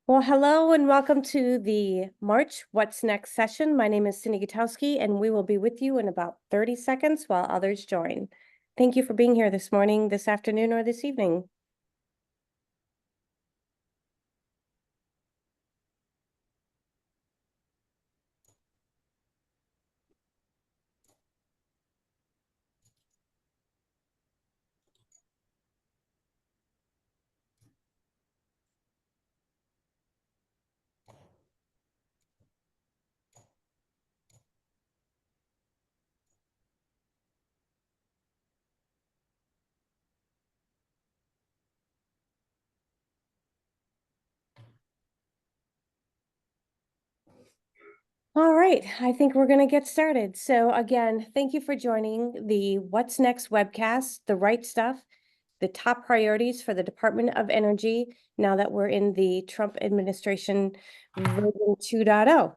Well, hello and welcome to the March What's Next session. My name is Cindy Gutowski, and we will be with you in about 30 seconds while others join. Thank you for being here this morning, this afternoon, or this evening. All right, I think we're going to get started. So again, thank you for joining the What's Next webcast, the right stuff, the top priorities for the Department of Energy now that we're in the Trump administration version 2.0.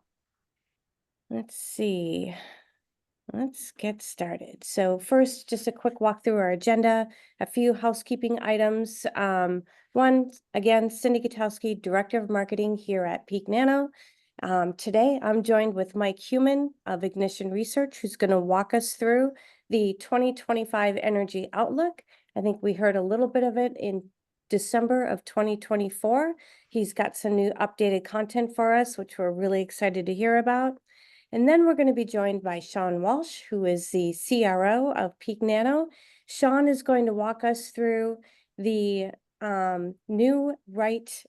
Let's see. Let's get started. So first, just a quick walk through our agenda, a few housekeeping items. One, again, Cindy Gutowski, Director of Marketing here at Peak Nano. Today, I'm joined with Mike Human of Ignition Research, who's going to walk us through the 2025 Energy Outlook. I think we heard a little bit of it in December of 2024. He's got some new updated content for us, which we're really excited to hear about. And then we're going to be joined by Sean Walsh, who is the CRO of Peak Nano. Sean is going to walk us through the new Wright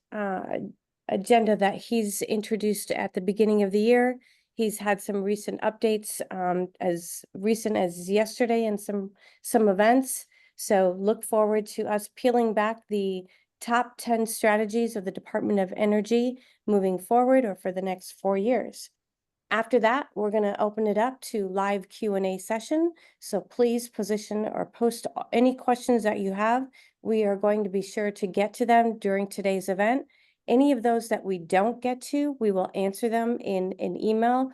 agenda that he's introduced at the beginning of the year. He's had some recent updates as recent as yesterday and some events. So look forward to us peeling back the top 10 strategies of the Department of Energy moving forward or for the next 4 years. After that, we're going to open it up to live Q&A session. So please position or post any questions that you have. We are going to be sure to get to them during today's event. Any of those that we don't get to, we will answer them in an email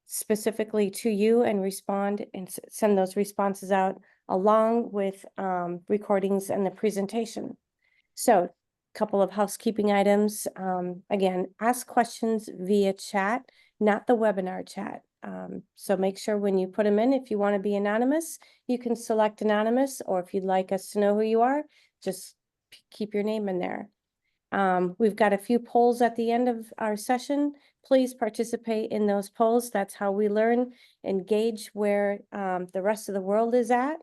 specifically to you and respond and send those responses out along with recordings and the presentation. So a couple of housekeeping items. Again, ask questions via chat, not the webinar chat. So make sure when you put them in, if you want to be anonymous, you can select anonymous, or if you'd like us to know who you are, just keep your name in there. We've got a few polls at the end of our session. Please participate in those polls. That's how we learn and gauge where the rest of the world is at.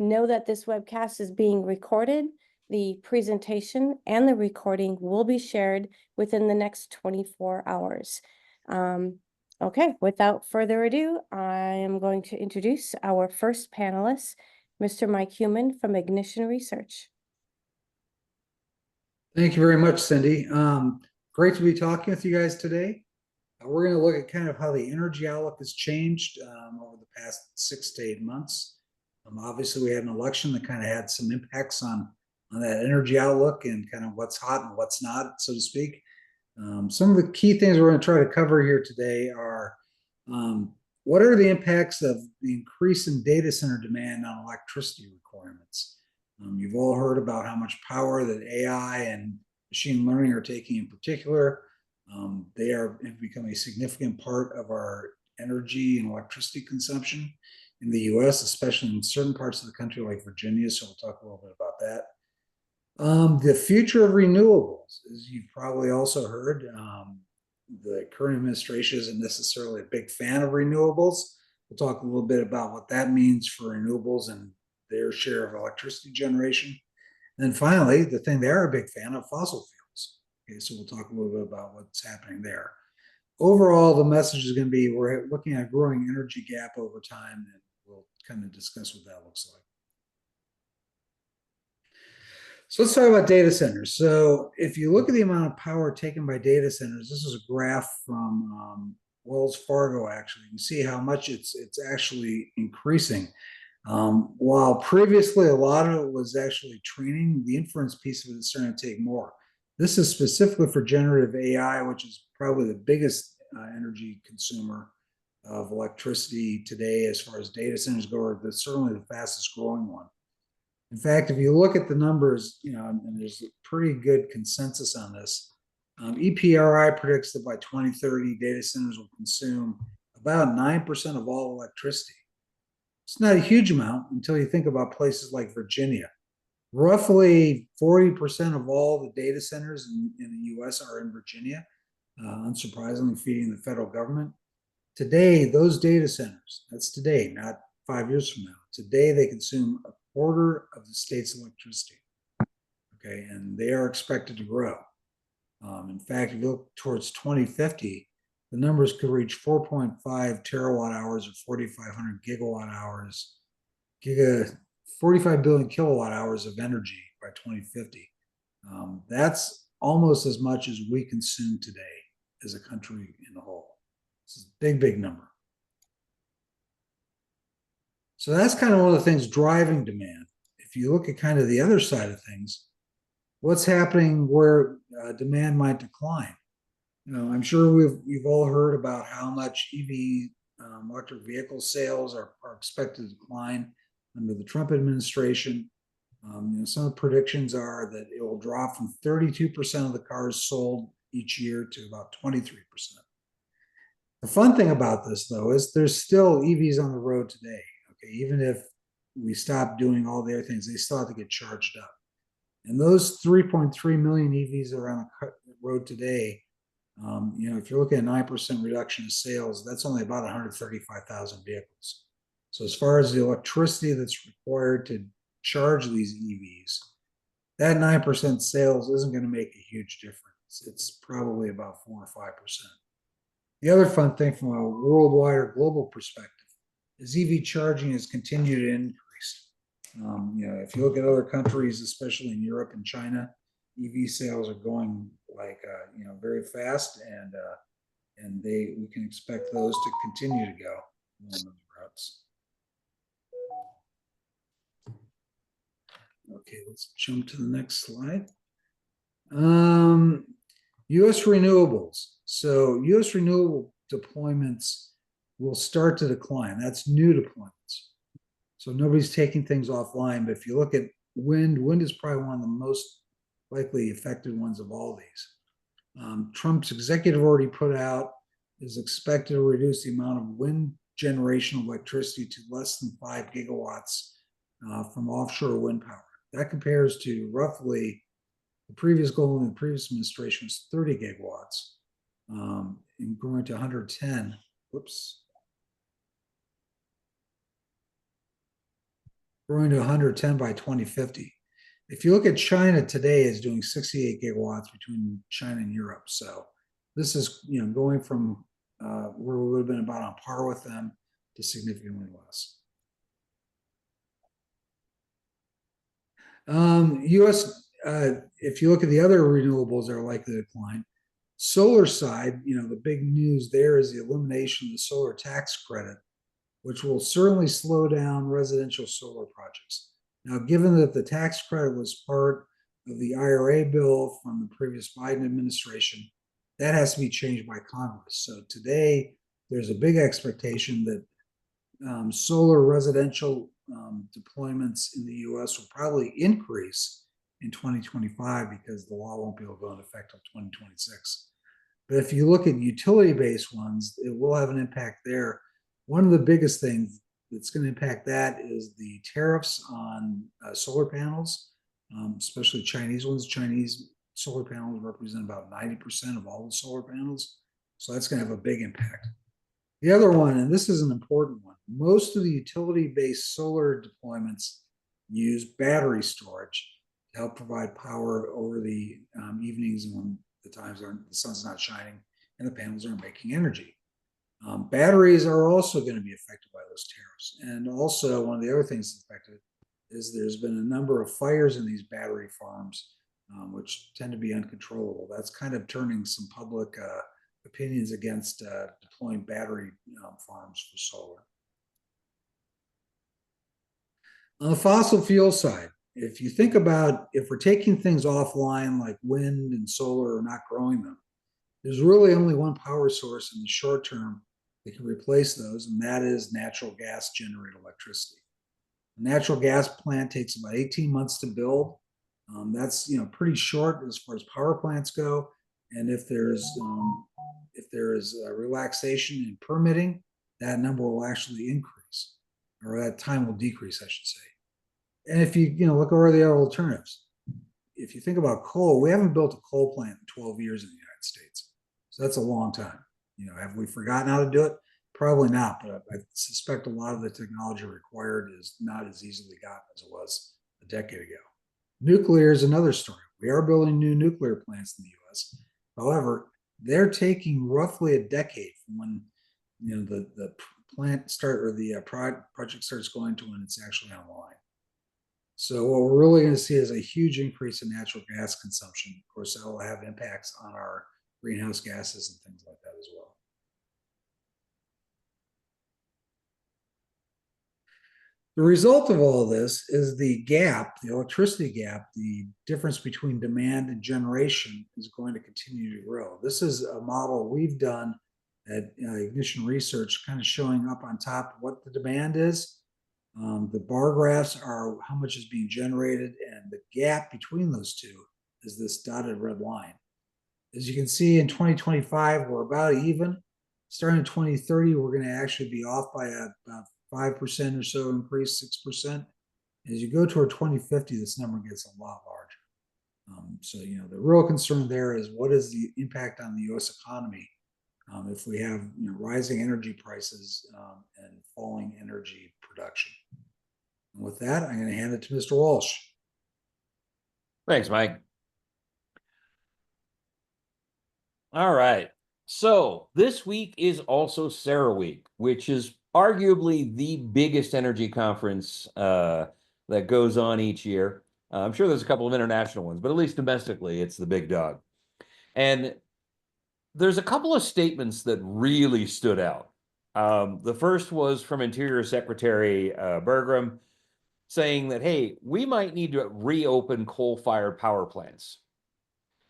Know that this webcast is being recorded. The presentation and the recording will be shared within the next 24 hours. Okay, without further ado, I am going to introduce our first panelist, Mr. Mike Human from Ignition Research. Thank you very much, Cindy. Great to be talking with you guys today. We're going to look at kind of how the energy outlook has changed over the past 6 to 8 months. Obviously, we had an election that kind of had some impacts on that energy outlook and kind of what's hot and what's not, so to speak. Some of the key things we're going to try to cover here today are what are the impacts of the increase in data center demand on electricity requirements? You've all heard about how much power that AI and machine learning are taking in particular. They have become a significant part of our energy and electricity consumption in the US, especially in certain parts of the country like Virginia. So we'll talk a little bit about that. The future of renewables, as you've probably also heard, the current administration isn't necessarily a big fan of renewables. We'll talk a little bit about what that means for renewables and their share of electricity generation. And then finally, the thing they are a big fan of, fossil fuels. Okay, so we'll talk a little bit about what's happening there. Overall, the message is going to be we're looking at a growing energy gap over time, and we'll kind of discuss what that looks like. So let's talk about data centers. So if you look at the amount of power taken by data centers, this is a graph from Wells Fargo, actually. You can see how much it's actually increasing. While previously a lot of it was actually training, the inference piece of it is starting to take more. This is specifically for generative AI, which is probably the biggest energy consumer of electricity today as far as data centers go, or certainly the fastest growing one. In fact, if you look at the numbers, and there's a pretty good consensus on this, EPRI predicts that by 2030, data centers will consume about 9% of all electricity. It's not a huge amount until you think about places like Virginia. Roughly 40% of all the data centers in the US are in Virginia, unsurprisingly feeding the federal government. Today, those data centers, that's today, not 5 years from now, today they consume a quarter of the state's electricity. Okay, and they are expected to grow. In fact, if you look towards 2050, the numbers could reach 4.5 terawatt hours or 4,500 gigawatt hours, 45 billion kilowatt hours of energy by 2050. That's almost as much as we consume today as a country in the whole. This is a big, big number. So that's kind of one of the things driving demand. If you look at kind of the other side of things, what's happening where demand might decline? I'm sure we've all heard about how much EV electric vehicle sales are expected to decline under the Trump administration. Some of the predictions are that it will drop from 32% of the cars sold each year to about 23%. The fun thing about this, though, is there's still EVs on the road today. Okay, even if we stop doing all the other things, they still have to get charged up. And those 3.3 million EVs that are on the road today, if you're looking at 9% reduction in sales, that's only about 135,000 vehicles. So as far as the electricity that's required to charge these EVs, that 9% sales isn't going to make a huge difference. It's probably about 4 or 5%. The other fun thing from a worldwide or global perspective is EV charging has continued to increase. If you look at other countries, especially in Europe and China, EV sales are going like very fast, and we can expect those to continue to go on those routes. Okay, let's jump to the next slide. U.S. renewables. So U.S. renewable deployments will start to decline. That's new deployments. So nobody's taking things offline. But if you look at wind is probably one of the most likely affected ones of all these. Trump's executive order put out is expected to reduce the amount of wind generation of electricity to less than 5 gigawatts from offshore wind power. That compares to roughly the previous goal in the previous administration was 30 gigawatts, and growing to 110. Growing to 110 by 2050. If you look at China today, is doing 68 gigawatts between China and Europe. So this is going from where we would have been about on par with them to significantly less. U.S. If you look at the other renewables that are likely to decline, solar side, the big news there is the elimination of the solar tax credit, which will certainly slow down residential solar projects. Now, given that the tax credit was part of the IRA bill from the previous Biden administration, that has to be changed by Congress. So today, there's a big expectation that solar residential deployments in the U.S. will probably increase in 2025 because the law won't be able to go into effect until 2026. But if you look at utility-based ones, it will have an impact there. One of the biggest things that's going to impact that is the tariffs on solar panels, especially Chinese ones. Chinese solar panels represent about 90% of all the solar panels. So that's going to have a big impact. The other one, and this is an important one, most of the utility-based solar deployments use battery storage to help provide power over the evenings when the sun's not shining and the panels aren't making energy. Batteries are also going to be affected by those tariffs. And also, one of the other things that's affected is there's been a number of fires in these battery farms, which tend to be uncontrollable. That's kind of turning some public opinions against deploying battery farms for solar. On the fossil fuel side, if you think about if we're taking things offline like wind and solar or not growing them, there's really only one power source in the short term that can replace those, and that is natural gas generated electricity. A natural gas plant takes about 18 months to build. That's pretty short as far as power plants go, And if there is a relaxation in permitting, that number will actually increase, or that time will decrease, I should say. And if you look over the other alternatives, if you think about coal, we haven't built a coal plant in 12 years in the United States. So that's a long time. Have we forgotten how to do it? Probably not, but I suspect a lot of the technology required is not as easily gotten as it was a decade ago. Nuclear is another story. We are building new nuclear plants in the US. However, they're taking roughly a decade from when the plant start, or the project starts going, to when it's actually online. So what we're really going to see is a huge increase in natural gas consumption. Of course, that will have impacts on our greenhouse gases and things like that as well. The result of all this is the gap, the electricity gap, the difference between demand and generation is going to continue to grow. This is a model we've done at Ignition Research, kind of showing up on top what the demand is. The bar graphs are how much is being generated, and the gap between those two is this dotted red line. As you can see, in 2025, we're about even. Starting in 2030, we're going to actually be off by about 5% or so increase, 6%. As you go toward 2050, this number gets a lot larger. So, the real concern there is, what is the impact on the U.S. economy if we have rising energy prices and falling energy production? And with that, I'm going to hand it to Mr. Walsh. Thanks, Mike. All right. So this week is also CERAWeek, which is arguably the biggest energy conference that goes on each year. I'm sure there's a couple of international ones, but at least domestically, it's the big dog. And there's a couple of statements that really stood out. The first was from Interior Secretary Bergrum, saying that, hey, we might need to reopen coal-fired power plants.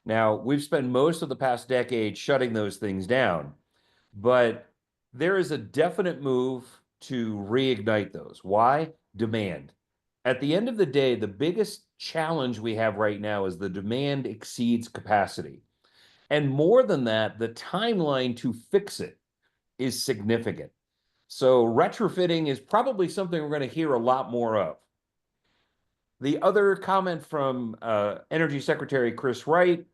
Now, we've spent most of the past decade shutting those things down, but there is a definite move to reignite those. Why? Demand. At the end of the day, the biggest challenge we have right now is the demand exceeds capacity. And more than that, the timeline to fix it is significant. So retrofitting is probably something we're going to hear a lot more of. The other comment from Energy Secretary Chris Wright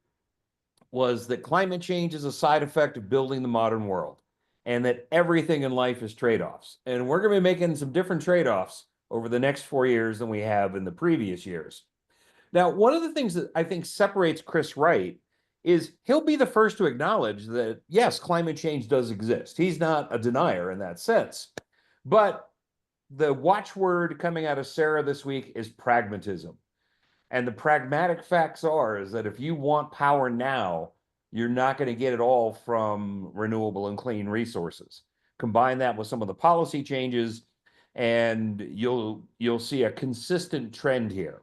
was that climate change is a side effect of building the modern world, and that everything in life is trade-offs. And we're going to be making some different trade-offs over the next 4 years than we have in the previous years. Now, one of the things that I think separates Chris Wright is he'll be the first to acknowledge that, yes, climate change does exist. He's not a denier in that sense. But the watchword coming out of CERA this week is pragmatism. And the pragmatic facts is that if you want power now, you're not going to get it all from renewable and clean resources. Combine that with some of the policy changes, and you'll see a consistent trend here.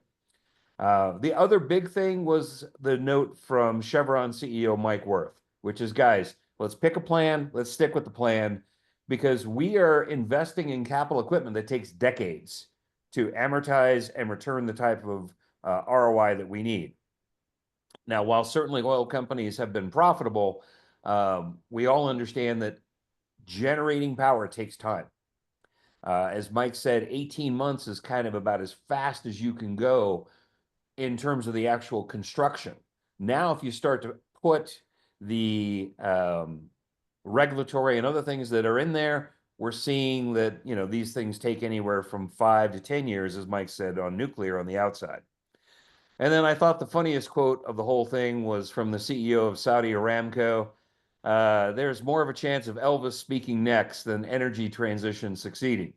The other big thing was the note from Chevron CEO Mike Wirth, which is, guys, let's pick a plan, let's stick with the plan, because we are investing in capital equipment that takes decades to amortize and return the type of ROI that we need. Now, while certainly oil companies have been profitable, we all understand that generating power takes time. As Mike said, 18 months is kind of about as fast as you can go in terms of the actual construction. Now, if you start to put the regulatory and other things that are in there, we're seeing that these things take anywhere from 5 to 10 years, as Mike said, on nuclear on the outside. And then I thought the funniest quote of the whole thing was from the CEO of Saudi Aramco. There's more of a chance of Elvis speaking next than energy transition succeeding.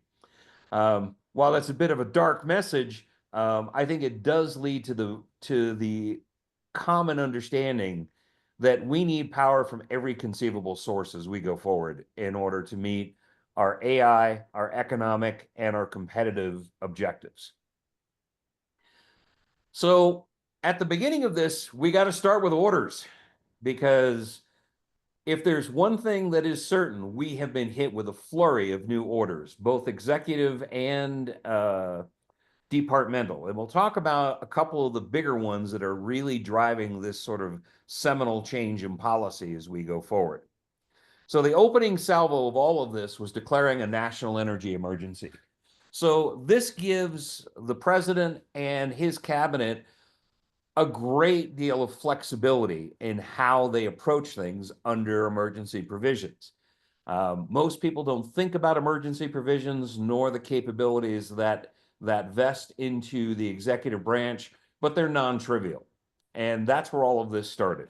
While that's a bit of a dark message, I think it does lead to the common understanding that we need power from every conceivable source as we go forward in order to meet our AI, our economic, and our competitive objectives. So at the beginning of this, we got to start with orders, because if there's one thing that is certain, we have been hit with a flurry of new orders, both executive and departmental. And we'll talk about a couple of the bigger ones that are really driving this sort of seminal change in policy as we go forward. So the opening salvo of all of this was declaring a national energy emergency. So this gives the president and his cabinet a great deal of flexibility in how they approach things under emergency provisions. Most people don't think about emergency provisions nor the capabilities that vest into the executive branch, but they're non-trivial. And that's where all of this started.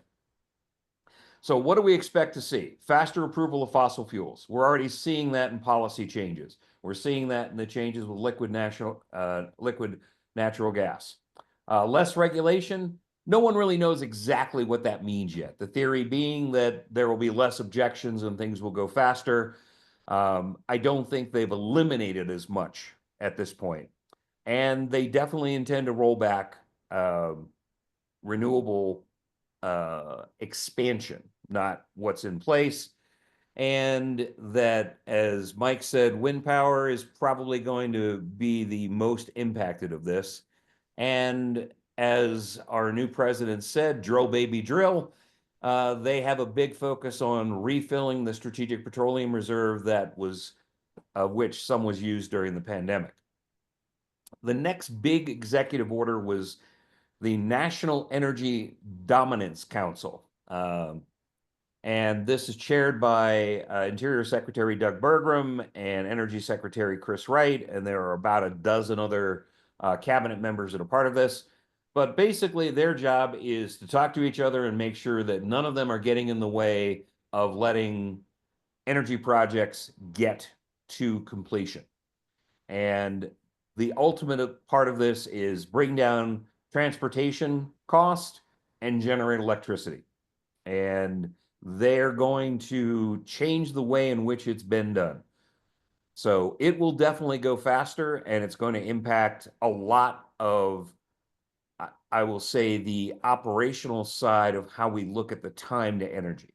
So what do we expect to see? Faster approval of fossil fuels. We're already seeing that in policy changes. We're seeing that in the changes with liquid natural gas. Less regulation. No one really knows exactly what that means yet. The theory being that there will be less objections and things will go faster. I don't think they've eliminated as much at this point. And they definitely intend to roll back renewable expansion, not what's in place. And that, as Mike said, wind power is probably going to be the most impacted of this. And as our new president said, drill, baby, drill. They have a big focus on refilling the strategic petroleum reserve that was, of which some was used during the pandemic. The next big executive order was the National Energy Dominance Council. And this is chaired by Interior Secretary Doug Burgum and Energy Secretary Chris Wright. And there are about a dozen other cabinet members that are part of this. But basically, their job is to talk to each other and make sure that none of them are getting in the way of letting energy projects get to completion. And the ultimate part of this is bring down transportation cost and generate electricity. And they're going to change the way in which it's been done. So it will definitely go faster, and it's going to impact a lot of, I will say, the operational side of how we look at the time to energy.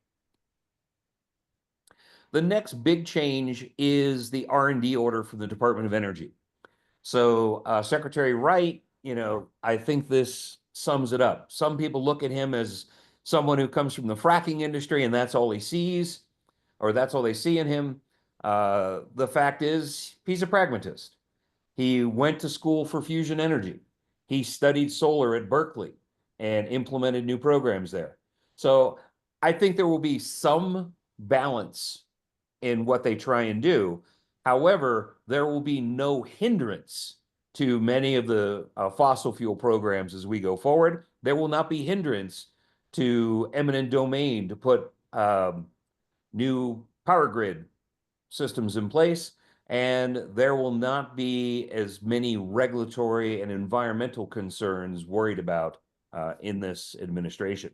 The next big change is the R&D order from the Department of Energy. So Secretary Wright, I think this sums it up. Some people look at him as someone who comes from the fracking industry and that's all he sees, or that's all they see in him. The fact is, he's a pragmatist. He went to school for fusion energy. He studied solar at Berkeley and implemented new programs there. So I think there will be some balance in what they try and do. However, there will be no hindrance to many of the fossil fuel programs as we go forward. There will not be hindrance to eminent domain to put new power grid systems in place, and there will not be as many regulatory and environmental concerns worried about in this administration.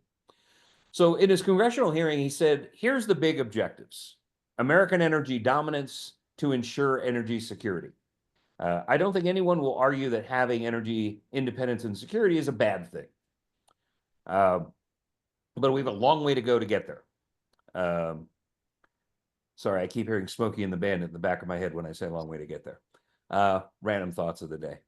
So in his congressional hearing, he said, here's the big objectives: American energy dominance to ensure energy security. I don't think anyone will argue that having energy independence and security is a bad thing. But we have a long way to go to get there. Sorry, I keep hearing Smokey and the Bandit in the back of my head when I say a long way to get there. Random thoughts of the day.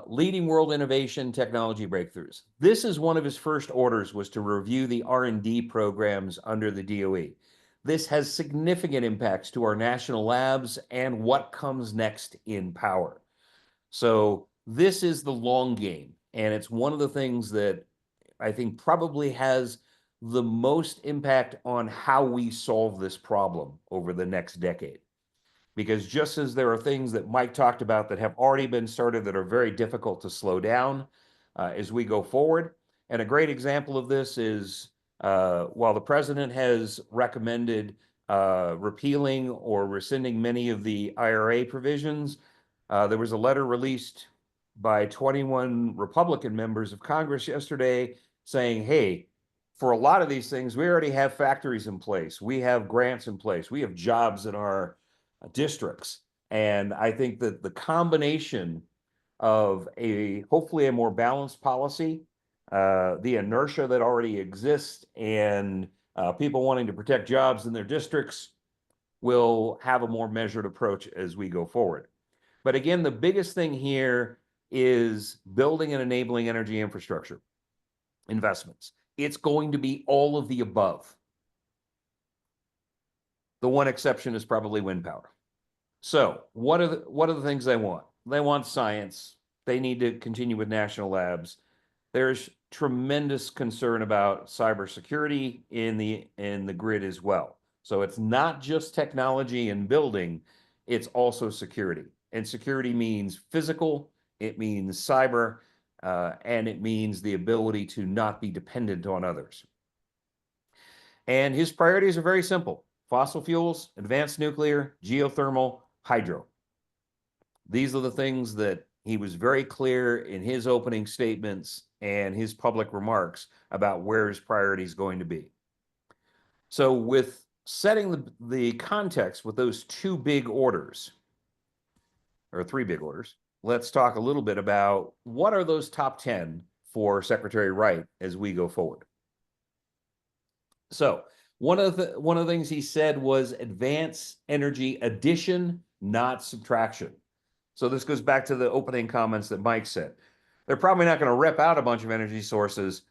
Leading world innovation, technology breakthroughs. This is one of his first orders, was to review the R&D programs under the DOE. This has significant impacts to our national labs and what comes next in power. So this is the long game, and it's one of the things that I think probably has the most impact on how we solve this problem over the next decade. Because just as there are things that Mike talked about that have already been started that are very difficult to slow down as we go forward. And a great example of this is while the president has recommended repealing or rescinding many of the IRA provisions, there was a letter released by 21 Republican members of Congress yesterday saying, hey, for a lot of these things, we already have factories in place. We have grants in place. We have jobs in our districts. And I think that the combination of hopefully a more balanced policy, the inertia that already exists, and people wanting to protect jobs in their districts will have a more measured approach as we go forward. But again, the biggest thing here is building and enabling energy infrastructure investments. It's going to be all of the above. The one exception is probably wind power. So what are the things they want? They want science. They need to continue with national labs. There's tremendous concern about cybersecurity in the grid as well. So it's not just technology and building, it's also security. And security means physical, it means cyber, and it means the ability to not be dependent on others. And his priorities are very simple: fossil fuels, advanced nuclear, geothermal, hydro. These are the things that he was very clear in his opening statements and his public remarks about where his priority is going to be. So with setting the context with those two big orders, or three big orders, let's talk a little bit about what are those top 10 for Secretary Wright as we go forward. So one of the things he said was advance energy addition, not subtraction. So this goes back to the opening comments that Mike said. They're probably not going to rip out a bunch of energy sources.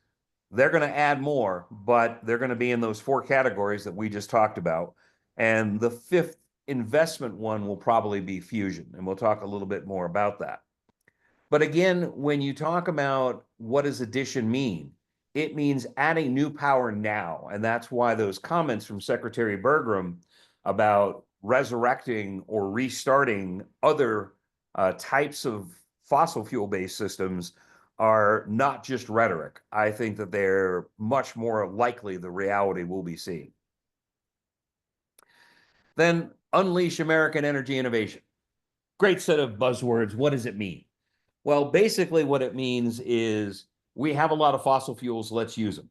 They're going to add more, but they're going to be in those four categories that we just talked about. And the fifth investment one will probably be fusion, and we'll talk a little bit more about that. But again, when you talk about what does addition mean, it means adding new power now. And that's why those comments from Secretary Bergrum about resurrecting or restarting other types of fossil fuel-based systems are not just rhetoric. I think that they're much more likely the reality we'll be seeing. Then unleash American energy innovation. Great set of buzzwords. What does it mean? Well, basically what it means is we have a lot of fossil fuels, let's use them.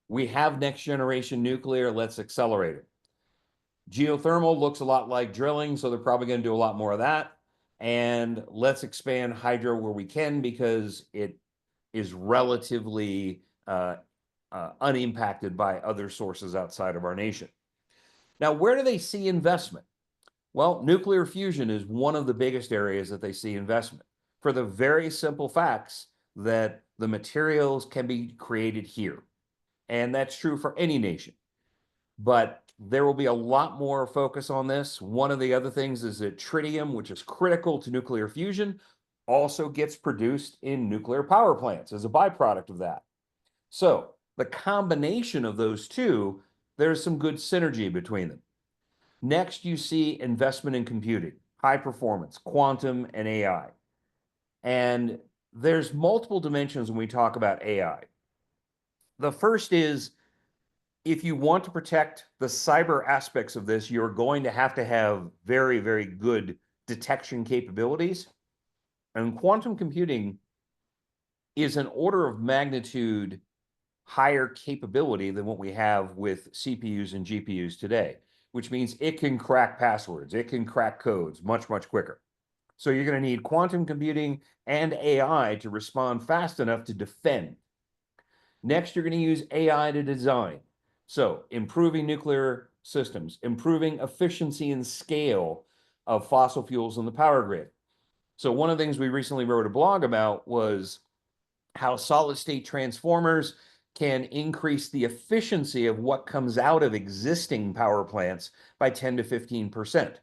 We have next generation nuclear, let's accelerate it. Geothermal looks a lot like drilling, so they're probably going to do a lot more of that. And let's expand hydro where we can because it is relatively unimpacted by other sources outside of our nation. Now, where do they see investment? Well, nuclear fusion is one of the biggest areas that they see investment for the very simple facts that the materials can be created here. And that's true for any nation. But there will be a lot more focus on this. One of the other things is that tritium, which is critical to nuclear fusion, also gets produced in nuclear power plants as a byproduct of that. So the combination of those two, there's some good synergy between them. Next, you see investment in computing, high performance, quantum, and AI. And there's multiple dimensions when we talk about AI. The first is, if you want to protect the cyber aspects of this, you're going to have very, very good detection capabilities. And quantum computing is an order of magnitude higher capability than what we have with CPUs and GPUs today, which means it can crack passwords, it can crack codes much, much quicker. So you're going to need quantum computing and AI to respond fast enough to defend. Next, you're going to use AI to design. So improving nuclear systems, improving efficiency and scale of fossil fuels in the power grid. So one of the things we recently wrote a blog about was how solid state transformers can increase the efficiency of what comes out of existing power plants by 10 to 15%.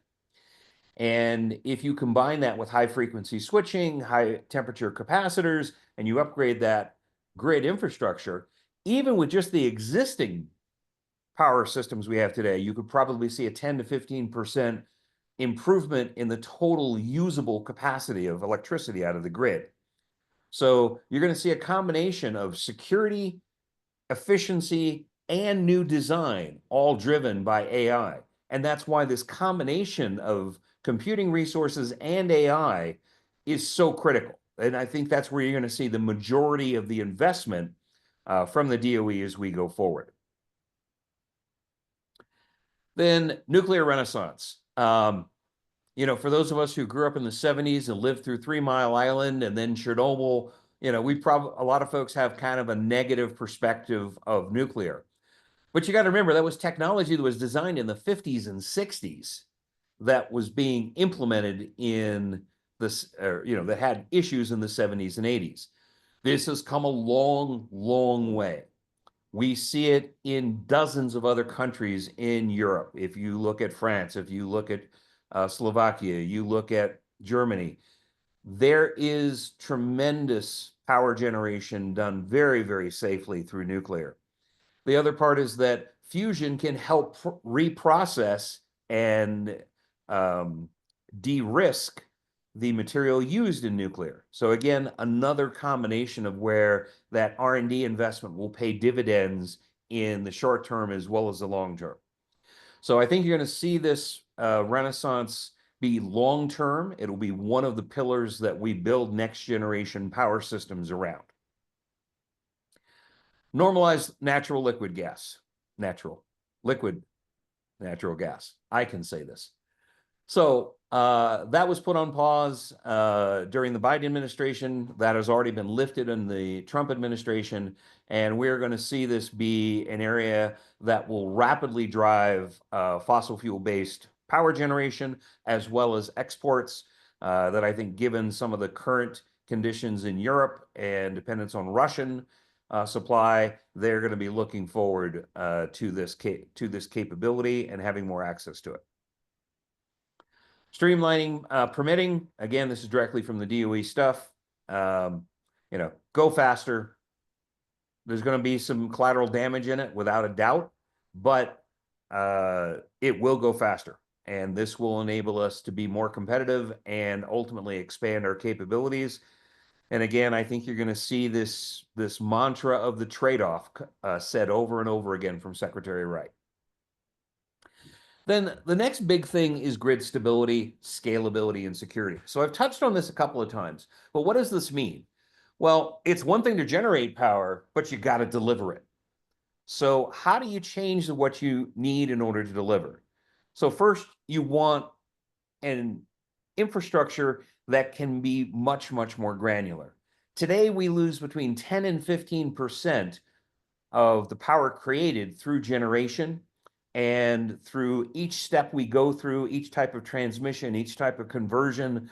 And if you combine that with high frequency switching, high temperature capacitors, and you upgrade that grid infrastructure, even with just the existing power systems we have today, you could probably see a 10 to 15% improvement in the total usable capacity of electricity out of the grid. So you're going to see a combination of security, efficiency, and new design, all driven by AI. And that's why this combination of computing resources and AI is so critical. And I think that's where you're going to see the majority of the investment from the DOE as we go forward. Then nuclear renaissance. You know, for those of us who grew up in the 70s and lived through 3 Mile Island and then Chernobyl, you know, a lot of folks have kind of a negative perspective of nuclear. But you got to remember, that was technology that was designed in the 50s and 60s that was being implemented in that had issues in the 70s and 80s. This has come a long, long way. We see it in dozens of other countries in Europe. If you look at France, if you look at Slovakia, you look at Germany, there is tremendous power generation done very, very safely through nuclear. The other part is that fusion can help reprocess and de-risk the material used in nuclear. So again, another combination of where that R&D investment will pay dividends in the short term as well as the long term. So I think you're going to see this renaissance be long term. It'll be one of the pillars that we build next generation power systems around. Normalized natural liquid gas, liquid natural gas. I can say this. So that was put on pause during the Biden administration. That has already been lifted in the Trump administration. And we're going to see this be an area that will rapidly drive fossil fuel-based power generation, as well as exports that I think, given some of the current conditions in Europe and dependence on Russian supply, they're going to be looking forward to this capability and having more access to it. Streamlining permitting. Again, this is directly from the DOE stuff. Go faster. There's going to be some collateral damage in it, without a doubt, but it will go faster. And this will enable us to be more competitive and ultimately expand our capabilities. And again, I think you're going to see this mantra of the trade-off said over and over again from Secretary Wright. Then the next big thing is grid stability, scalability, and security. So I've touched on this a couple of times, but what does this mean? Well, it's one thing to generate power, but you got to deliver it. So how do you change what you need in order to deliver? So first, you want an infrastructure that can be much, much more granular. Today, we lose between 10 and 15% of the power created through generation, and through each step we go through, each type of transmission, each type of conversion,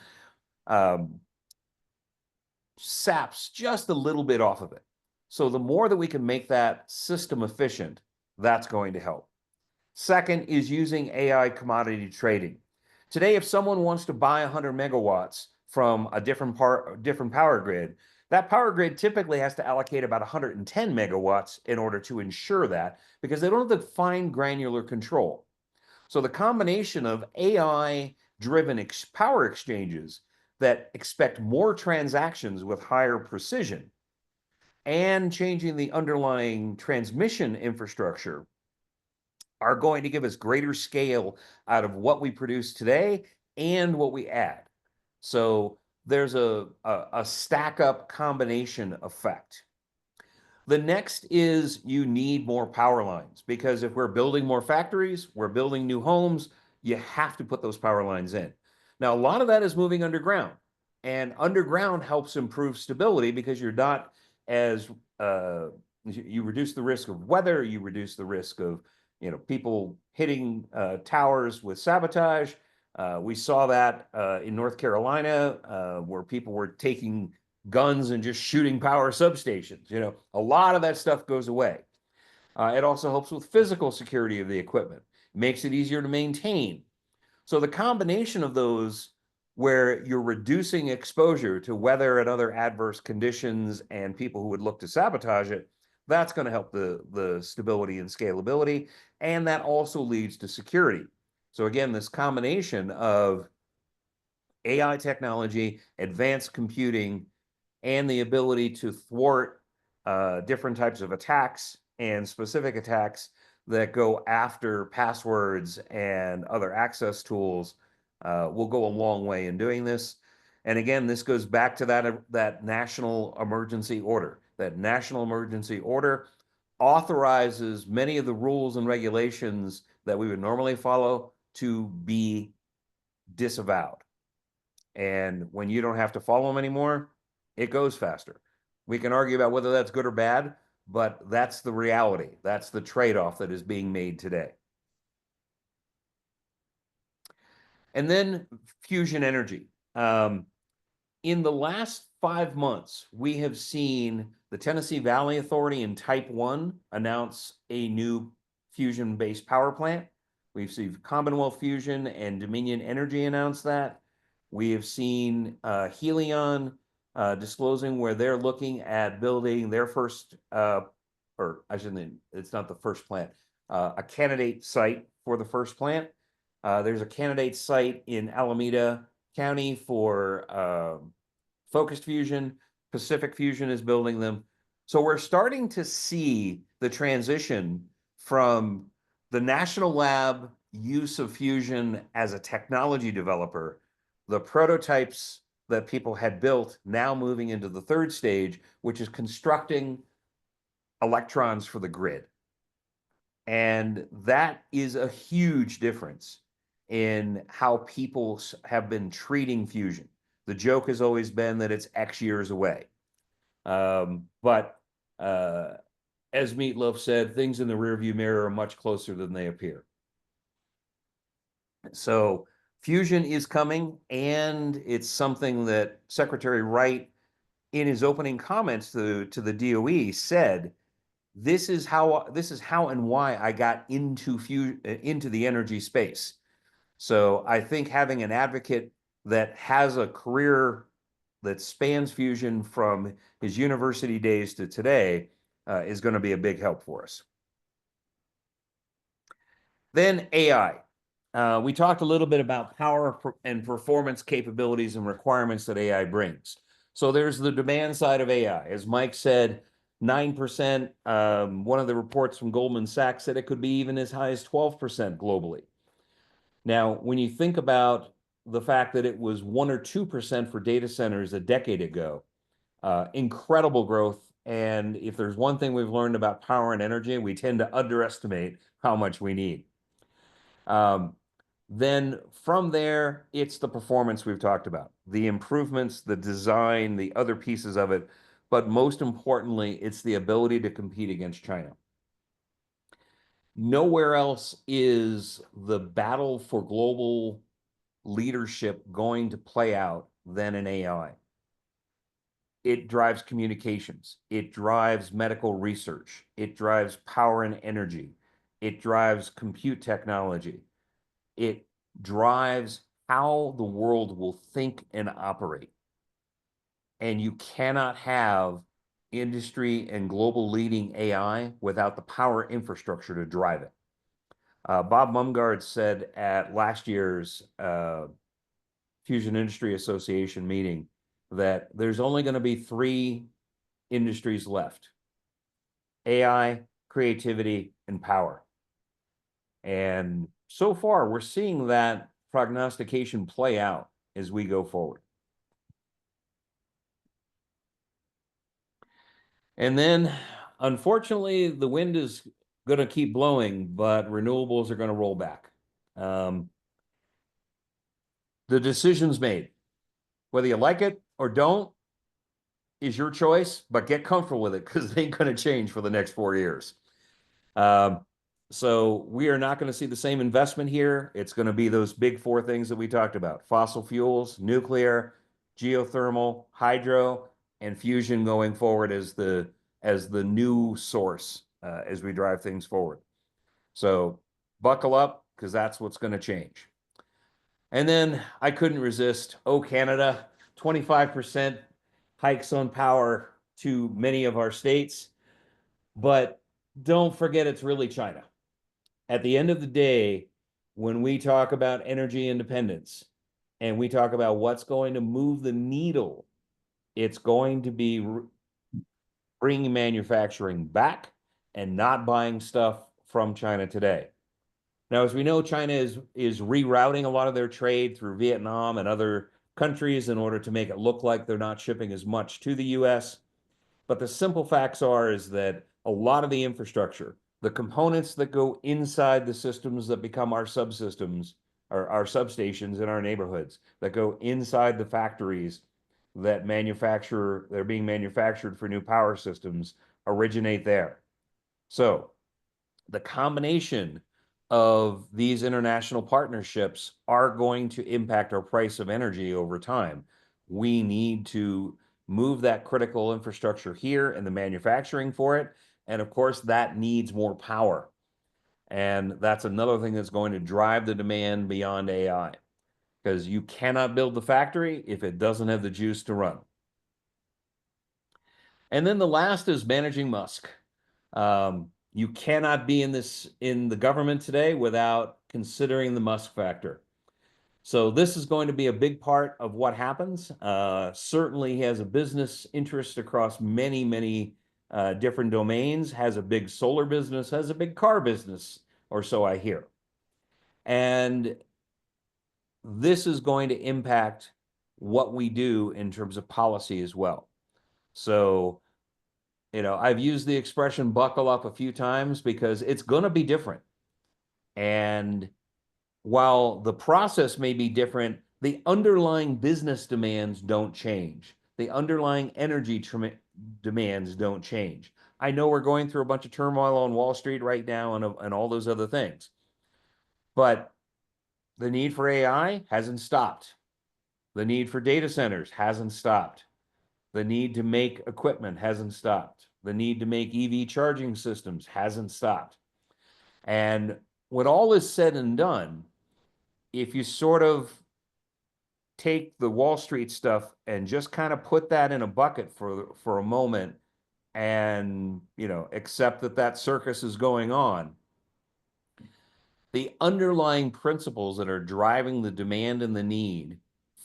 saps just a little bit off of it. So the more that we can make that system efficient, that's going to help. Second is using AI commodity trading. Today, if someone wants to buy 100 megawatts from a different power grid, that power grid typically has to allocate about 110 megawatts in order to ensure that, because they don't have the fine granular control. So the combination of AI-driven power exchanges that expect more transactions with higher precision and changing the underlying transmission infrastructure are going to give us greater scale out of what we produce today and what we add. So there's a stack up combination effect. The next is you need more power lines, because if we're building more factories, we're building new homes, you have to put those power lines in. Now, a lot of that is moving underground, and underground helps improve stability because you're not as, you reduce the risk of weather, you reduce the risk of people hitting towers with sabotage. We saw that in North Carolina, where people were taking guns and just shooting power substations. A lot of that stuff goes away. It also helps with physical security of the equipment, makes it easier to maintain. So the combination of those, where you're reducing exposure to weather and other adverse conditions and people who would look to sabotage it, that's going to help the stability and scalability. And that also leads to security. So again, this combination of AI technology, advanced computing, and the ability to thwart different types of attacks and specific attacks that go after passwords and other access tools will go a long way in doing this. And again, this goes back to that national emergency order. That national emergency order authorizes many of the rules and regulations that we would normally follow to be disavowed. And when you don't have to follow them anymore, it goes faster. We can argue about whether that's good or bad, but that's the reality. That's the trade-off that is being made today. And then fusion energy. in the last 5 months, we have seen the Tennessee Valley Authority in Type 1 announce a new fusion-based power plant. We've seen Commonwealth Fusion and Dominion Energy announce that. We have seen Helion disclosing where they're looking at building their first, or I shouldn't, it's not the first plant, a candidate site for the first plant. There's a candidate site in Alameda County for Focused Fusion. Pacific Fusion is building them. So we're starting to see the transition from the national lab use of fusion as a technology developer, the prototypes that people had built now moving into the third stage, which is constructing electrons for the grid. And that is a huge difference in how people have been treating fusion. The joke has always been that it's X years away. But as Meatloaf said, things in the rearview mirror are much closer than they appear. So fusion is coming, and it's something that Secretary Wright, in his opening comments to the DOE, said, this is how and why I got into the energy space. So I think having an advocate that has a career that spans fusion from his university days to today is going to be a big help for us. Then AI. We talked a little bit about power and performance capabilities and requirements that AI brings. So there's the demand side of AI. As Mike said, 9%. One of the reports from Goldman Sachs said it could be even as high as 12% globally. Now, when you think about the fact that it was 1 or 2% for data centers a decade ago, incredible growth. And if there's one thing we've learned about power and energy, we tend to underestimate how much we need. Then from there, it's the performance we've talked about, the improvements, the design, the other pieces of it. But most importantly, it's the ability to compete against China. Nowhere else is the battle for global leadership going to play out than in AI. It drives communications. It drives medical research. It drives power and energy. It drives compute technology. It drives how the world will think and operate. And you cannot have industry and global leading AI without the power infrastructure to drive it. Bob Mumgard said at last year's Fusion Industry Association meeting that there's only going to be 3 industries left: AI, creativity, and power. And so far, we're seeing that prognostication play out as we go forward. And then, unfortunately, the wind is going to keep blowing, but renewables are going to roll back. The decision's made. Whether you like it or don't is your choice, but get comfortable with it because it ain't going to change for the next 4 years. So we are not going to see the same investment here. It's going to be those big 4 things that we talked about: fossil fuels, nuclear, geothermal, hydro, and fusion going forward as the new source as we drive things forward. So buckle up, because that's what's going to change. And then I couldn't resist. Oh, Canada, 25% hikes on power to many of our states. But don't forget, it's really China. At the end of the day, when we talk about energy independence and we talk about what's going to move the needle, it's going to be bringing manufacturing back and not buying stuff from China today. Now, as we know, China is rerouting a lot of their trade through Vietnam and other countries in order to make it look like they're not shipping as much to the US. But the simple facts is that a lot of the infrastructure, the components that go inside the systems that become our subsystems, or our substations in our neighborhoods, that go inside the factories that they're being manufactured for new power systems, originate there. So the combination of these international partnerships are going to impact our price of energy over time. We need to move that critical infrastructure here and the manufacturing for it. And of course, that needs more power. And that's another thing that's going to drive the demand beyond AI, because you cannot build the factory if it doesn't have the juice to run. And then the last is managing Musk. You cannot be in the government today without considering the Musk factor. So this is going to be a big part of what happens. Certainly he has a business interest across many, many different domains, has a big solar business, has a big car business, or so I hear. And this is going to impact what we do in terms of policy as well. So, I've used the expression buckle up a few times because it's going to be different. And while the process may be different, the underlying business demands don't change. The underlying energy demands don't change. I know we're going through a bunch of turmoil on Wall Street right now and all those other things, but the need for AI hasn't stopped. The need for data centers hasn't stopped. The need to make equipment hasn't stopped. The need to make EV charging systems hasn't stopped. And when all is said and done, if you sort of take the Wall Street stuff and just kind of put that in a bucket for a moment and, accept that circus is going on, the underlying principles that are driving the demand and the need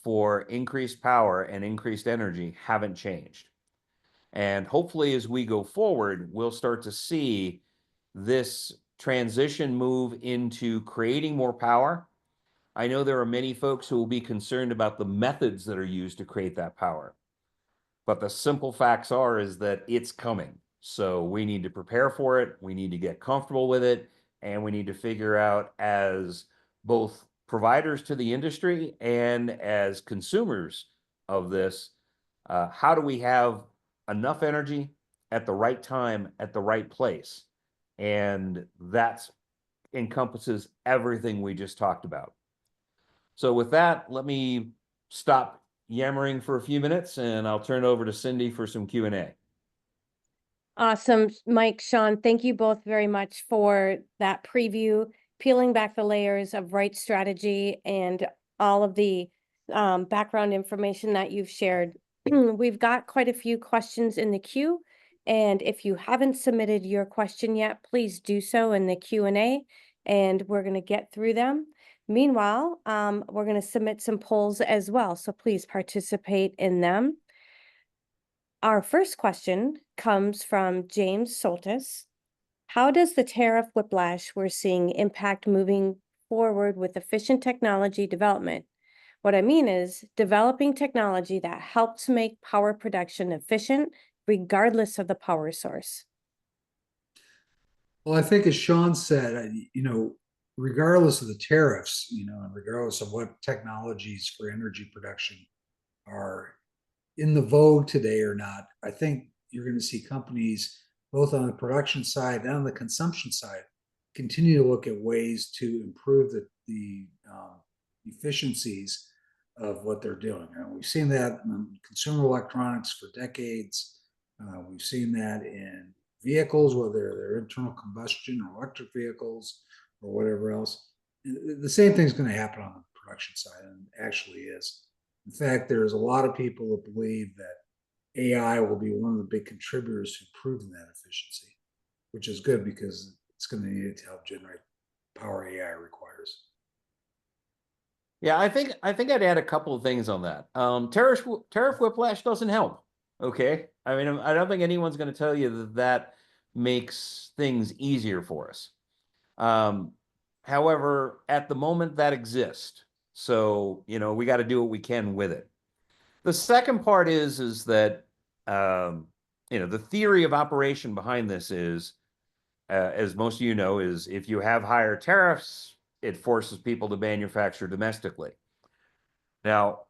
for increased power and increased energy haven't changed. And hopefully, as we go forward, we'll start to see this transition move into creating more power. I know there are many folks who will be concerned about the methods that are used to create that power. But the simple facts is that it's coming. So we need to prepare for it. We need to get comfortable with it. And we need to figure out, as both providers to the industry and as consumers of this, how do we have enough energy at the right time, at the right place? And that encompasses everything we just talked about. So with that, let me stop yammering for a few minutes and I'll turn it over to Cindy for some Q&A. Awesome, Mike, Sean, thank you both very much for that preview, peeling back the layers of Wright strategy and all of the background information that you've shared. We've got quite a few questions in the queue, and if you haven't submitted your question yet, please do so in the Q&A, and we're going to get through them. Meanwhile, we're going to submit some polls as well, so please participate in them. Our first question comes from James Soltis. How does the tariff whiplash we're seeing impact moving forward with efficient technology development? What I mean is developing technology that helps make power production efficient regardless of the power source. Well, I think as Sean said, regardless of the tariffs, and regardless of what technologies for energy production are in the vogue today or not, I think you're going to see companies both on the production side and on the consumption side continue to look at ways to improve the efficiencies of what they're doing. And we've seen that in consumer electronics for decades. We've seen that in vehicles, whether they're internal combustion or electric vehicles or whatever else. The same thing's going to happen on the production side, and actually is. In fact, there's a lot of people that believe that AI will be one of the big contributors to improving that efficiency, which is good because it's going to need it to help generate power AI requires. Yeah, I think I'd add a couple of things on that. Tariff whiplash doesn't help. Okay, I mean, I don't think anyone's going to tell you that makes things easier for us. However, at the moment that exists, so we got to do what we can with it. The second part is that the theory of operation behind this is, as most of you know, is if you have higher tariffs, it forces people to manufacture domestically. Now,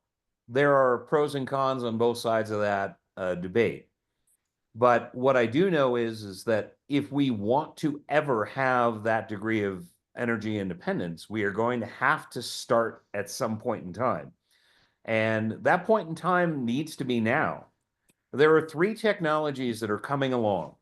there are pros and cons on both sides of that debate. But what I do know is that if we want to ever have that degree of energy independence, we are going to have to start at some point in time. And that point in time needs to be now. There are three technologies that are coming along.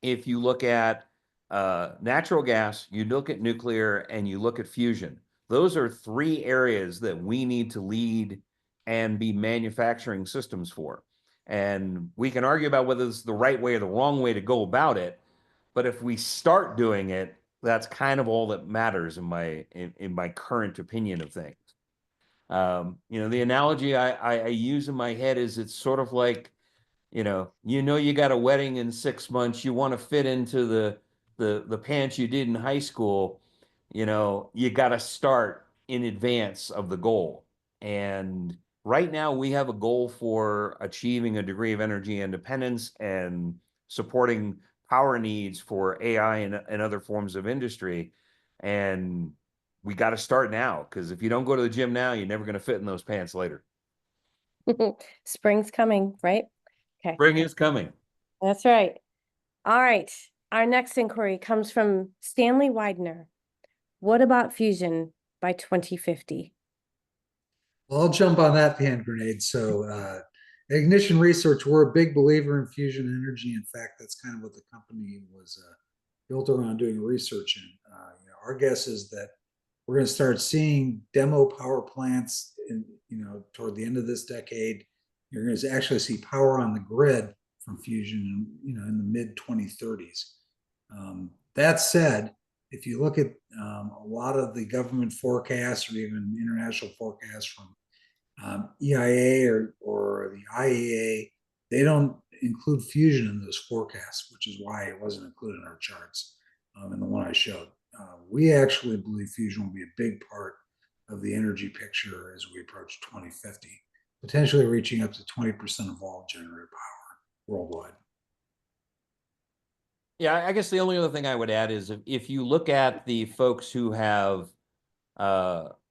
If you look at natural gas, you look at nuclear, and you look at fusion, those are three areas that we need to lead and be manufacturing systems for. And we can argue about whether it's the right way or the wrong way to go about it. But if we start doing it, that's kind of all that matters in my current opinion of things. The analogy I use in my head is it's sort of like, you got a wedding in 6 months, you want to fit into the pants you did in high school, you got to start in advance of the goal. And right now we have a goal for achieving a degree of energy independence and supporting power needs for AI and other forms of industry. And we got to start now, because if you don't go to the gym now, you're never going to fit in those pants later. Spring's coming, right? Okay, Spring is coming. that's right. All right, our next inquiry comes from Stanley Widener. What about fusion by 2050? Well, I'll jump on that hand grenade. So, Ignition Research, we're a big believer in fusion energy. In fact, that's kind of what the company was built around doing research in. Our guess is that we're going to start seeing demo power plants toward the end of this decade. You're going to actually see power on the grid from fusion in the mid 2030s. That said, if you look at a lot of the government forecasts or even international forecasts from EIA or the IEA, they don't include fusion in those forecasts, which is why it wasn't included in our charts in the one I showed. We actually believe fusion will be a big part of the energy picture as we approach 2050, potentially reaching up to 20% of all generated power worldwide. Yeah, I guess the only other thing I would add is if you look at the folks who have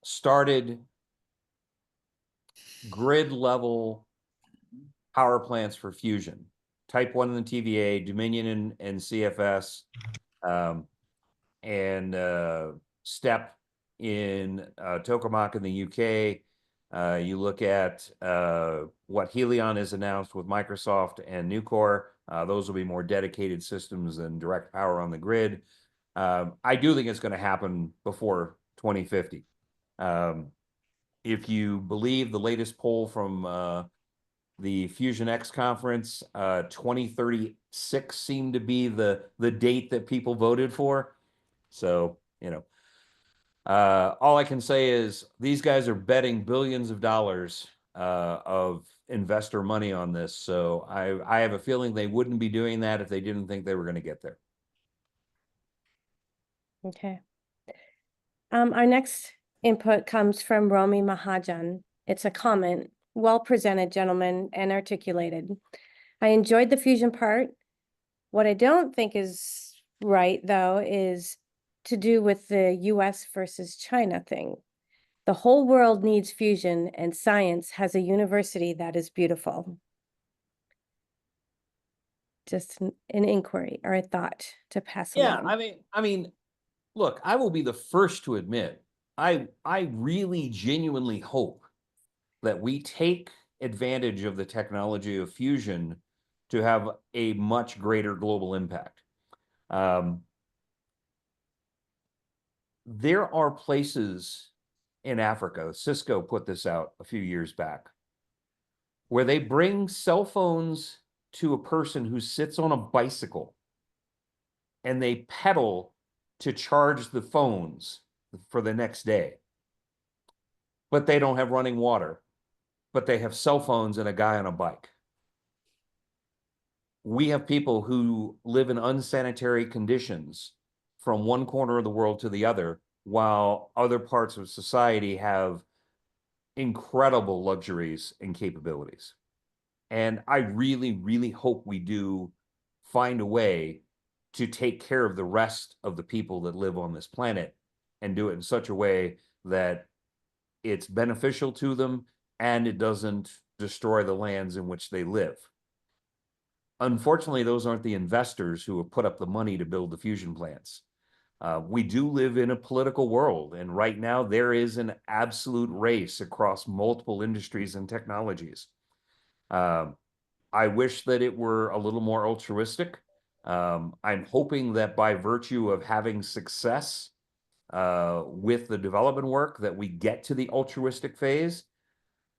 started grid level power plants for fusion, Type 1 in the TVA, Dominion and CFS, and STEP in Tokamak in the UK. You look at what Helion has announced with Microsoft and Nucor. Those will be more dedicated systems than direct power on the grid. I do think it's going to happen before 2050. If you believe the latest poll from the Fusion X conference, 2036 seemed to be the date that people voted for. So, all I can say is these guys are betting billions of dollars of investor money on this. So I have a feeling they wouldn't be doing that if they didn't think they were going to get there. Okay. Our next input comes from Romy Mahajan. It's a comment. Well presented, gentlemen, and articulated. I enjoyed the fusion part. What I don't think is right, though, is to do with the US versus China thing. The whole world needs fusion, and science has a university that is beautiful. Just an inquiry or a thought to pass along. I mean, look, I will be the first to admit, I really genuinely hope that we take advantage of the technology of fusion to have a much greater global impact. There are places in Africa, Cisco put this out a few years back, where they bring cell phones to a person who sits on a bicycle and they pedal to charge the phones for the next day. But they don't have running water, but they have cell phones and a guy on a bike. We have people who live in unsanitary conditions from one corner of the world to the other, while other parts of society have incredible luxuries and capabilities. And I really, really hope we do find a way to take care of the rest of the people that live on this planet and do it in such a way that it's beneficial to them and it doesn't destroy the lands in which they live. Unfortunately, those aren't the investors who have put up the money to build the fusion plants. We do live in a political world, and right now there is an absolute race across multiple industries and technologies. I wish that it were a little more altruistic. I'm hoping that by virtue of having success with the development work that we get to the altruistic phase.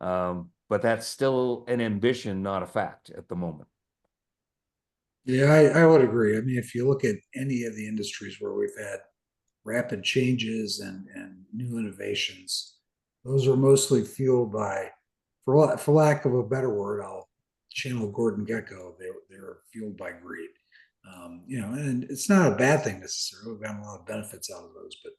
But that's still an ambition, not a fact at the moment. Yeah, I would agree. I mean, if you look at any of the industries where we've had rapid changes and new innovations, those are mostly fueled by, for lack of a better word, I'll channel Gordon Gekko. They're fueled by greed. And it's not a bad thing necessarily. We've gotten a lot of benefits out of those, but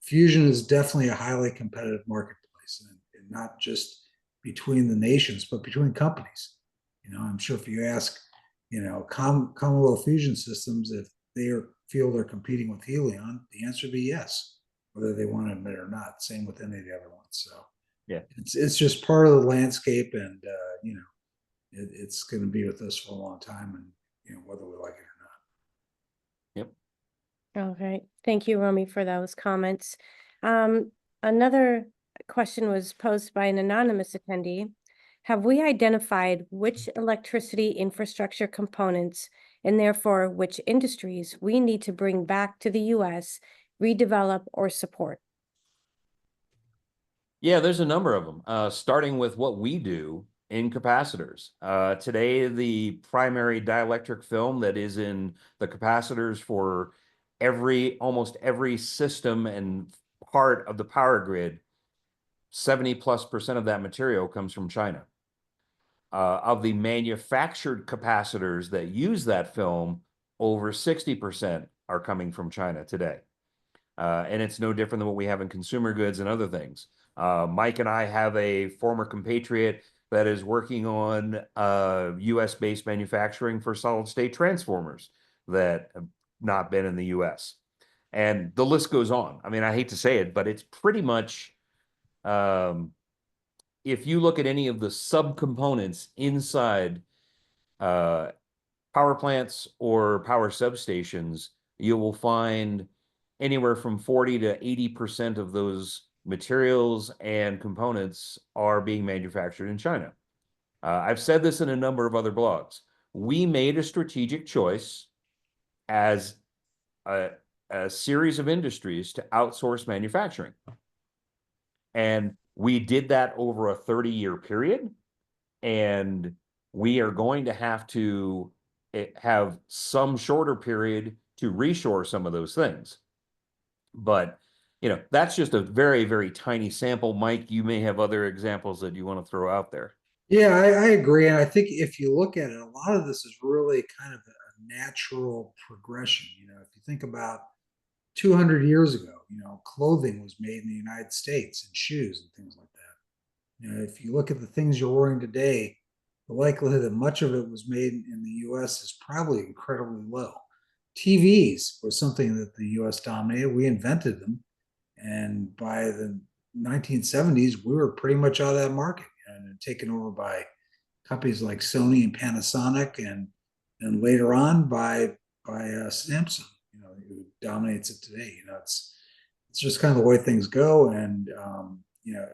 fusion is definitely a highly competitive marketplace, and not just between the nations, but between companies. I'm sure if you ask, Commonwealth Fusion Systems, if they feel they're competing with Helion, the answer would be yes, whether they want to admit it or not. Same with any of the other ones. So Yeah. it's just part of the landscape, and it's going to be with us for a long time, and whether we like it or not. Yep. Okay, thank you, Romy, for those comments. Another question was posed by an anonymous attendee. Have we identified which electricity infrastructure components and therefore which industries we need to bring back to the US, redevelop, or support? Yeah, there's a number of them, starting with what we do in capacitors. Today, the primary dielectric film that is in the capacitors for almost every system and part of the power grid, 70+% of that material comes from China. Of the manufactured capacitors that use that film, over 60% are coming from China today. And it's no different than what we have in consumer goods and other things. Mike and I have a former compatriot that is working on US-based manufacturing for solid-state transformers that have not been in the US. And the list goes on. I mean, I hate to say it, but it's pretty much, if you look at any of the subcomponents inside power plants or power substations, you will find anywhere from 40 to 80% of those materials and components are being manufactured in China. I've said this in a number of other blogs. We made a strategic choice as a series of industries to outsource manufacturing. And we did that over a 30-year period. And we are going to have to have some shorter period to reshore some of those things. But, that's just a very, very tiny sample. Mike, you may have other examples that you want to throw out there. Yeah, I agree. And I think if you look at it, a lot of this is really kind of a natural progression. If you think about 200 years ago, clothing was made in the United States, and shoes and things like that. If you look at the things you're wearing today, the likelihood that much of it was made in the US is probably incredibly low. TVs was something that the US dominated. We invented them. And by the 1970s, we were pretty much out of that market and taken over by companies like Sony and Panasonic, and later on by Samsung, who dominates it today. It's just kind of the way things go. And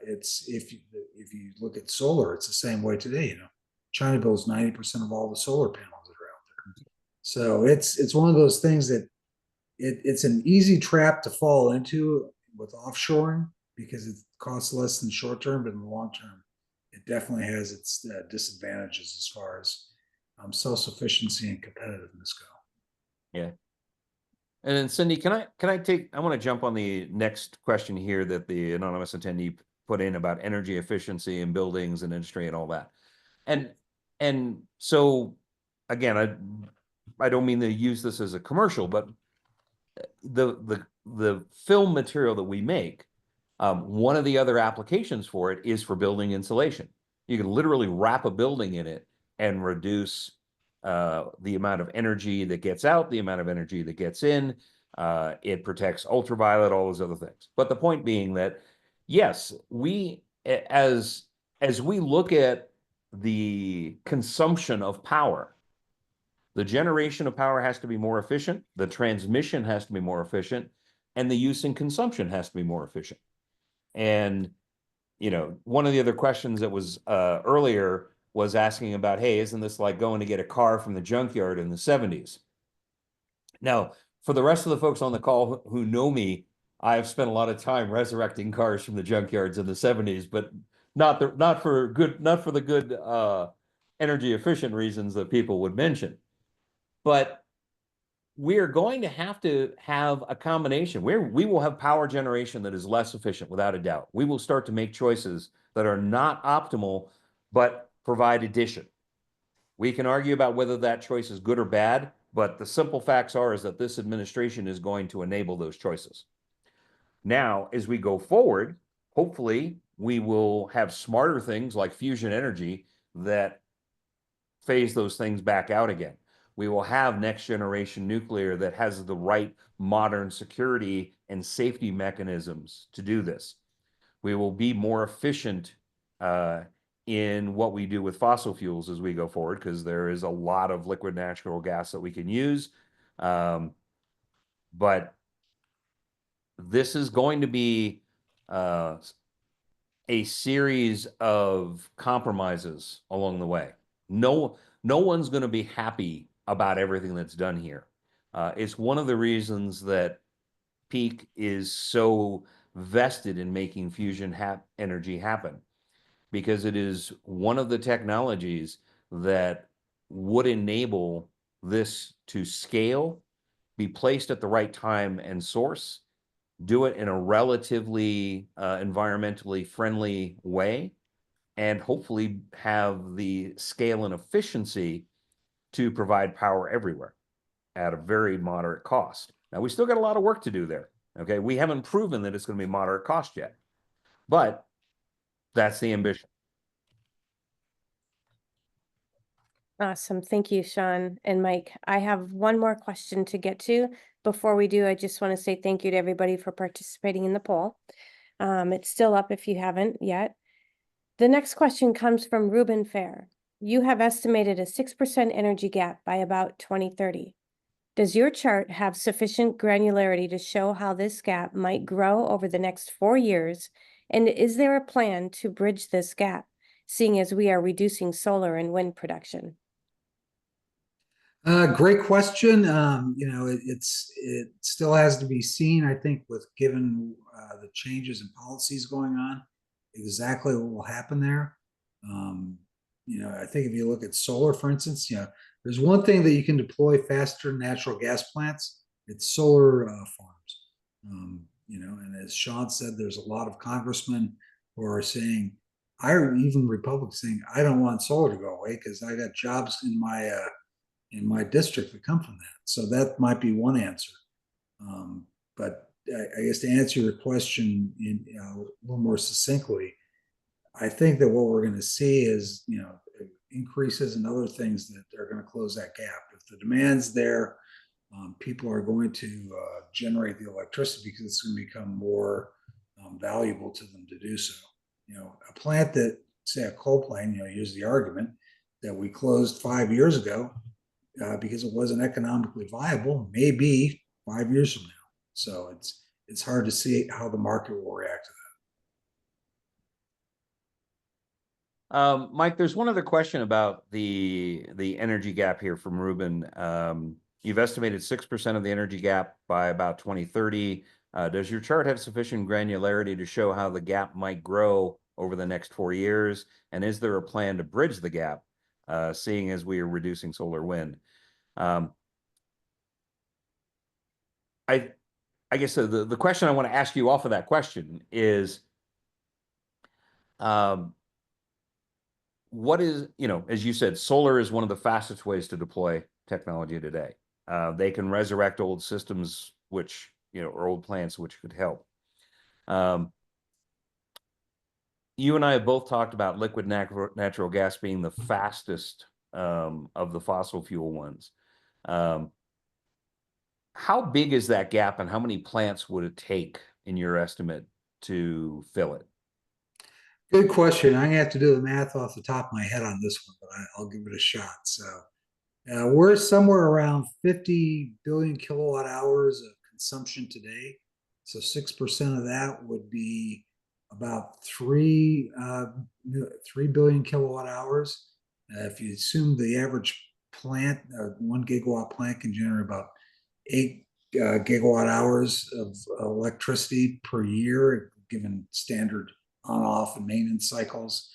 it's if you look at solar, it's the same way today. China builds 90% of all the solar panels that are out there. So it's one of those things that it's an easy trap to fall into with offshoring, because it costs less in the short term, but in the long term, it definitely has its disadvantages as far as self-sufficiency and competitiveness go. Yeah. And then Cindy, I want to jump on the next question here that the anonymous attendee put in about energy efficiency in buildings and industry and all that. And so again, I don't mean to use this as a commercial, but the film material that we make, one of the other applications for it is for building insulation. You can literally wrap a building in it and reduce the amount of energy that gets out, the amount of energy that gets in. It protects ultraviolet, all those other things. But the point being that, yes, as we look at the consumption of power, The generation of power has to be more efficient, the transmission has to be more efficient, and the use and consumption has to be more efficient. And, one of the other questions that was earlier was asking about, hey, isn't this like going to get a car from the junkyard in the 70s? Now, for the rest of the folks on the call who know me, I've spent a lot of time resurrecting cars from the junkyards in the 70s, but not for the good energy efficient reasons that people would mention. But we are going to have a combination where we will have power generation that is less efficient, without a doubt. We will start to make choices that are not optimal, but provide addition. We can argue about whether that choice is good or bad, but the simple facts is that this administration is going to enable those choices. Now, as we go forward, hopefully we will have smarter things like fusion energy that phase those things back out again. We will have next generation nuclear that has the right modern security and safety mechanisms to do this. We will be more efficient in what we do with fossil fuels as we go forward, because there is a lot of liquid natural gas that we can use. But this is going to be a series of compromises along the way. No one's going to be happy about everything that's done here. It's one of the reasons that Peak is so vested in making fusion energy happen, because it is one of the technologies that would enable this to scale, be placed at the right time and source, do it in a relatively environmentally friendly way, and hopefully have the scale and efficiency to provide power everywhere at a very moderate cost. Now, we still got a lot of work to do there. Okay, we haven't proven that it's going to be moderate cost yet, but that's the ambition. Awesome. Thank you, Sean and Mike. I have one more question to get to. Before we do, I just want to say thank you to everybody for participating in the poll. It's still up if you haven't yet. The next question comes from Ruben Fair. You have estimated a 6% energy gap by about 2030. Does your chart have sufficient granularity to show how this gap might grow over the next 4 years? And is there a plan to bridge this gap, seeing as we are reducing solar and wind production? Great question. It still has to be seen, I think, with given the changes in policies going on, exactly what will happen there. I think if you look at solar, for instance, there's one thing that you can deploy faster than natural gas plants. It's solar farms. And as Sean said, there's a lot of congressmen who are saying, even Republicans saying, I don't want solar to go away because I got jobs in my district that come from that. So that might be one answer. But I guess to answer your question a little more succinctly, I think that what we're going to see is, increases and other things that are going to close that gap. If the demand's there, people are going to generate the electricity because it's going to become more valuable to them to do so. A plant that, say a coal plant, use the argument that we closed 5 years ago because it wasn't economically viable, maybe 5 years from now. So it's hard to see how the market will react to that. Mike, there's one other question about the energy gap here from Ruben. You've estimated 6% of the energy gap by about 2030. Does your chart have sufficient granularity to show how the gap might grow over the next 4 years? And is there a plan to bridge the gap, seeing as we are reducing solar wind? I guess the question I want to ask you off of that question is, what is, as you said, solar is one of the fastest ways to deploy technology today. They can resurrect old systems, which, or old plants, which could help. You and I have both talked about liquid natural gas being the fastest of the fossil fuel ones. How big is that gap, and how many plants would it take, in your estimate, to fill it? Good question. I'm gonna have to do the math off the top of my head on this one, but I'll give it a shot. So We're somewhere around 50 billion kilowatt hours of consumption today. So 6% of that would be about 3 billion kilowatt hours. If you assume the average plant, 1 gigawatt plant can generate about 8 gigawatt hours of electricity per year, given standard on-off and maintenance cycles.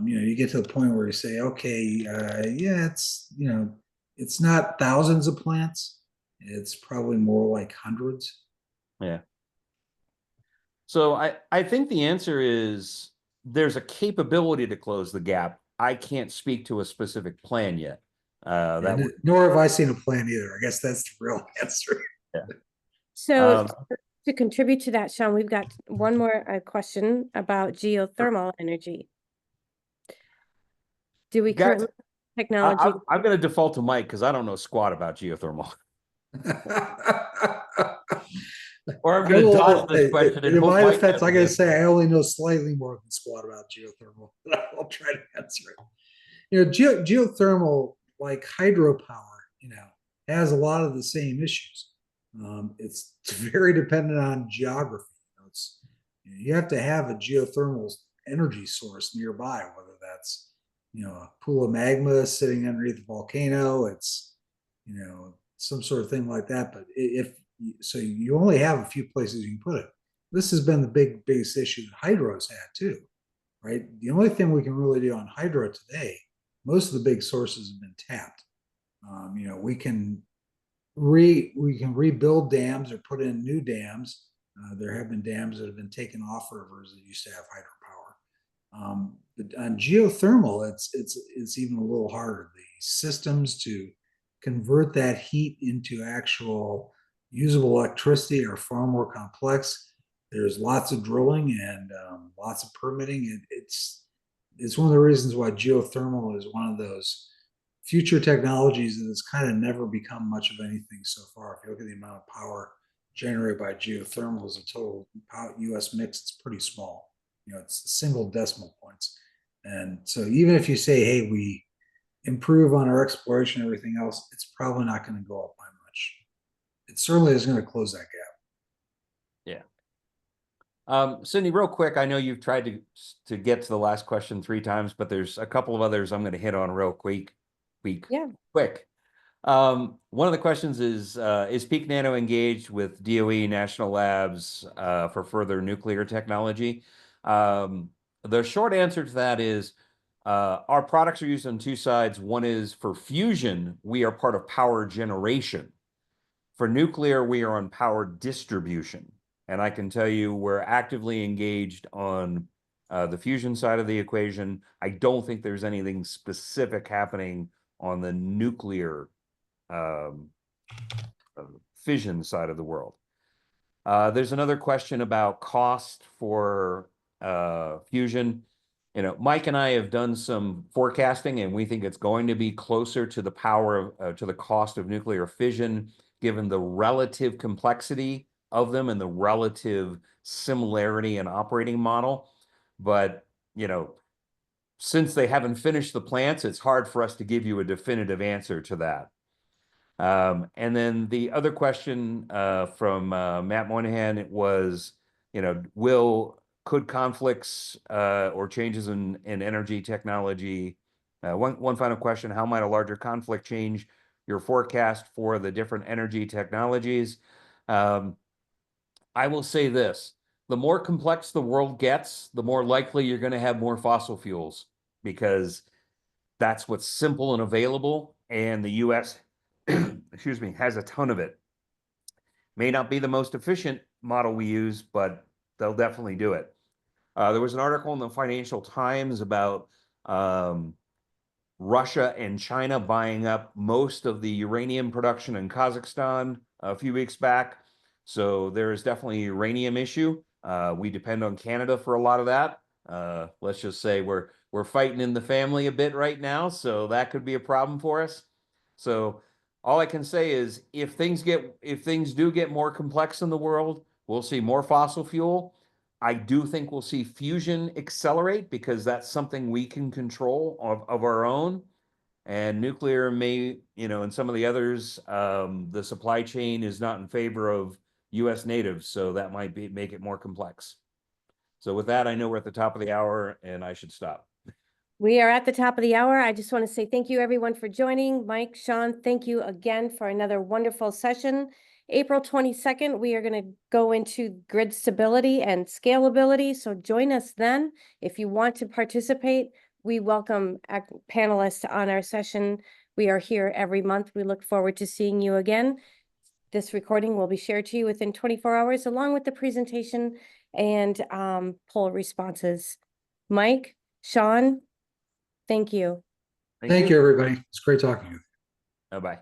You get to the point where you say, okay, yeah, it's not thousands of plants. It's probably more like hundreds. Yeah. So I think the answer is there's a capability to close the gap. I can't speak to a specific plan yet. Nor have I seen a plan either. I guess that's the real answer. Yeah. So to contribute to that, Sean, we've got one more question about geothermal energy. Do we Guys, currently have technology? I'm going to default to Mike because I don't know squat about geothermal. Or I'm going to dodge this question and In hope my Mike defense, has I an gotta answer. say I only know slightly more than squat about geothermal, but I'll try to answer it. Geothermal, like hydropower, has a lot of the same issues. It's very dependent on geography. You have to have a geothermal energy source nearby, whether that's a pool of magma sitting underneath the volcano. It's some sort of thing like that. But if so, you only have a few places you can put it. This has been the biggest issue that hydro's had too, right? The only thing we can really do on hydro today, most of the big sources have been tapped. We can rebuild dams or put in new dams. There have been dams that have been taken off rivers that used to have hydropower. But on geothermal, it's even a little harder. The systems to convert that heat into actual usable electricity are far more complex. There's lots of drilling and lots of permitting. It's one of the reasons why geothermal is one of those future technologies that has kind of never become much of anything so far. If you look at the amount of power generated by geothermal as a total U.S. mix, it's pretty small. It's single decimal points. And so even if you say, hey, we improve on our exploration and everything else, it's probably not going to go up by much. It certainly is going to close that gap. Yeah. Cindy, real quick, I know you've tried to get to the last question 3 times, but there's a couple of others I'm going to hit on real quick. Quick. One of the questions is Peak Nano engaged with DOE National Labs for further nuclear technology? The short answer to that is our products are used on 2 sides. One is for fusion, we are part of power generation. For nuclear, we are on power distribution. And I can tell you we're actively engaged on the fusion side of the equation. I don't think there's anything specific happening on the nuclear fission side of the world. There's another question about cost for fusion. Mike and I have done some forecasting, and we think it's going to be closer to the to the cost of nuclear fission, given the relative complexity of them and the relative similarity in operating model. But, since they haven't finished the plants, it's hard for us to give you a definitive answer to that. And then the other question from Matt Moynihan was, could conflicts or changes in energy technology? One final question: how might a larger conflict change your forecast for the different energy technologies? I will say this: the more complex the world gets, the more likely you're going to have more fossil fuels, because that's what's simple and available, and the U.S. excuse me, has a ton of it. May not be the most efficient model we use, but they'll definitely do it. There was an article in the Financial Times about Russia and China buying up most of the uranium production in Kazakhstan a few weeks back. So there is definitely a uranium issue. We depend on Canada for a lot of that. Let's just say we're fighting in the family a bit right now, so that could be a problem for us. So all I can say is if things do get more complex in the world, we'll see more fossil fuel. I do think we'll see fusion accelerate because that's something we can control of our own. And nuclear may, and some of the others, the supply chain is not in favor of US natives, so that might make it more complex. So with that, I know we're at the top of the hour and I should stop. We are at the top of the hour. I just want to say thank you, everyone, for joining. Mike, Sean, thank you again for another wonderful session. April 22nd, we are going to go into grid stability and scalability. So join us then. If you want to participate, we welcome panelists on our session. We are here every month. We look forward to seeing you again. This recording will be shared to you within 24 hours, along with the presentation and poll responses. Mike, Sean, thank you. Thank you, everybody. It's great talking to you. Bye-bye.